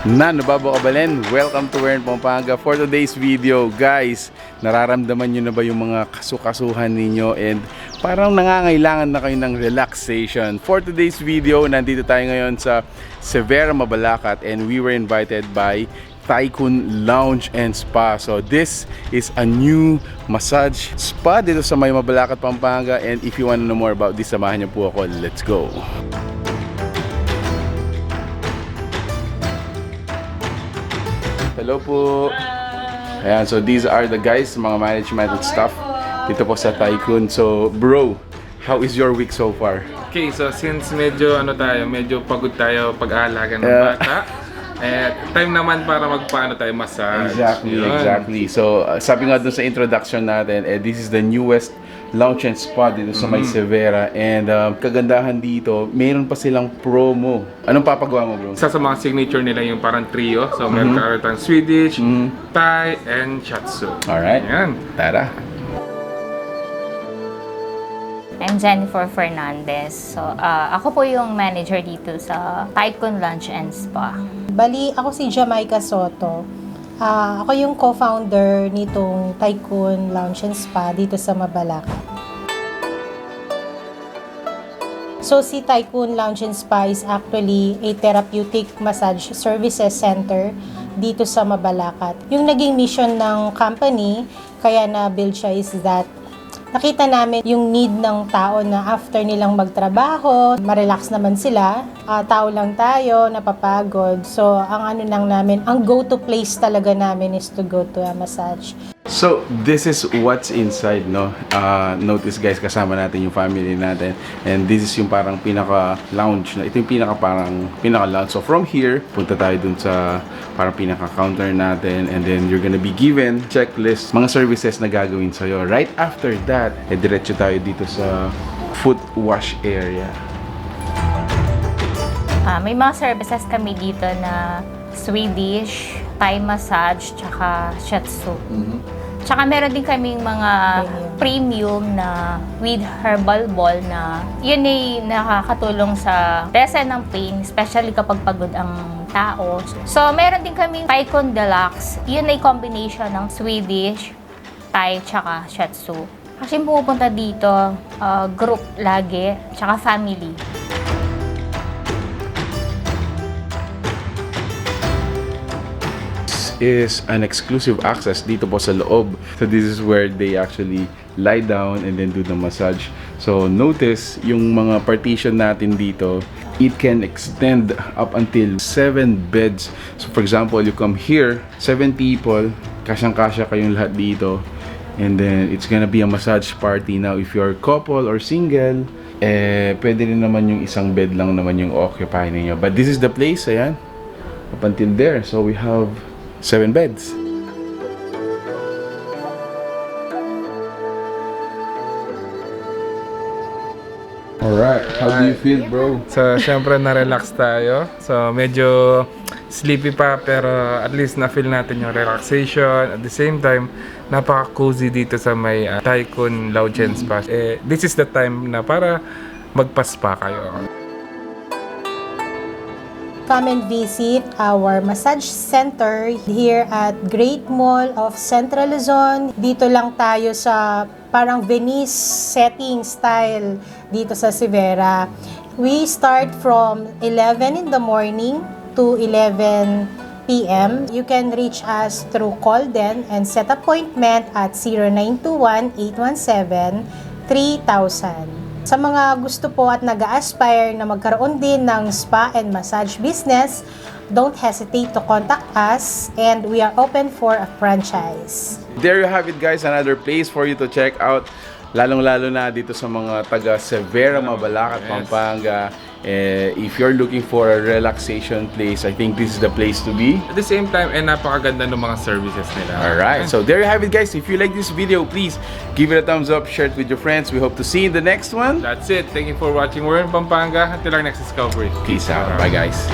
Nababakabalin, welcome to Wern Pampanga. For today's video, guys, nararamdaman nyo na ba yung mga kasukasuhan ninyo and parang nangangailangan na kayo ng relaxation? For today's video, nandito tayo ngayon sa Severa, Mabalacat, and we were invited by Tycoon Lounge and Spa. So this is a new massage spa dito sa may Mabalacat, Pampanga, and if you want to know more about this, samahan nyo po ako. Let's go! Hello po. Ayan, so these are the guys, mga management and staff dito po sa Tycoon. So, bro, how is your week so far? Okay, so since medyo medyo pagod tayo pag-aalaga ng bata, time naman para massage. Exactly. So, sabi nga dun sa introduction natin, this is the newest lounge and spa dito sa may Severa, and kagandahan dito, mayroon pa silang promo. Anong papagawa mo, bro? Isa sa mga signature nila yung parang trio. So, meron tayong Swedish, Thai, and Shiatsu. Alright. Ayan. Tara. I'm Jennifer Fernandez. So, ako po yung manager dito sa Tycoon Lounge and Spa. Bali, ako si Jamaica Soto. Ako yung co-founder nitong Tycoon Lounge and Spa dito sa Mabalacat. So, si Tycoon Lounge and Spa is actually a therapeutic massage services center dito sa Mabalacat. Yung naging mission ng company, kaya na-build siya is that nakita namin yung need ng tao na after nilang magtrabaho, ma-relax naman sila. Tao lang tayo, napapagod. So, ang go-to place talaga namin is to go to a massage. So, this is what's inside, no? Notice guys, kasama natin yung family natin. And this is yung parang pinaka-lounge. Ito yung pinaka-lounge. So, from here, punta tayo dun sa parang pinaka-counter natin. And then, you're gonna be given checklist, mga services na gagawin sa'yo. Right after that, diretso tayo dito sa foot wash area. May mga services kami dito na Swedish, Thai massage, tsaka Shiatsu. Tsaka meron din kaming mga premium na with herbal ball na yun ay nakakatulong sa lessen ng pain, especially kapag pagod ang tao. So, meron din kaming Tycoon Deluxe. Yun ay combination ng Swedish, Thai, tsaka Shiatsu. Kasi pumupunta dito, group lagi, tsaka family. Is an exclusive access dito po sa loob. So this is where they actually lie down and then do the massage. So notice yung mga partition natin dito, it can extend up until 7 beds. So for example, you come here, 7 people, kasyang-kasya kayong lahat dito. And then it's gonna be a massage party. Now if you're couple or single, pwede rin naman yung isang bed lang naman yung occupy ninyo. But this is the place, ayan, up until there. So we have 7 beds. Alright, how do you feel, bro? So, syempre na-relax tayo. So, medyo sleepy pa, pero at least na-feel natin yung relaxation. At the same time, napaka-cozy dito sa may Tycoon Lounge and Spa. This is the time na para magpa-spa kayo. Come and visit our massage center here at Great Mall of Central Luzon. Dito lang tayo sa parang Venice setting style dito sa Severa. We start from 11 in the morning to 11 p.m. You can reach us through call then and set appointment at 0921-817-3000. Sa mga gusto po at nag-aspire na magkaroon din ng spa and massage business, don't hesitate to contact us and we are open for a franchise. There you have it, guys, another place for you to check out. Lalong-lalo na dito sa mga taga Severa, Mabalacat, Pampanga. If you're looking for a relaxation place, I think this is the place to be. At the same time, napakaganda ng mga services nila. Alright, so there you have it, guys. If you like this video, please give it a thumbs up, share it with your friends. We hope to see you in the next one. That's it. Thank you for watching Wern Pampanga. Until our next discovery. Peace out. Bye, guys.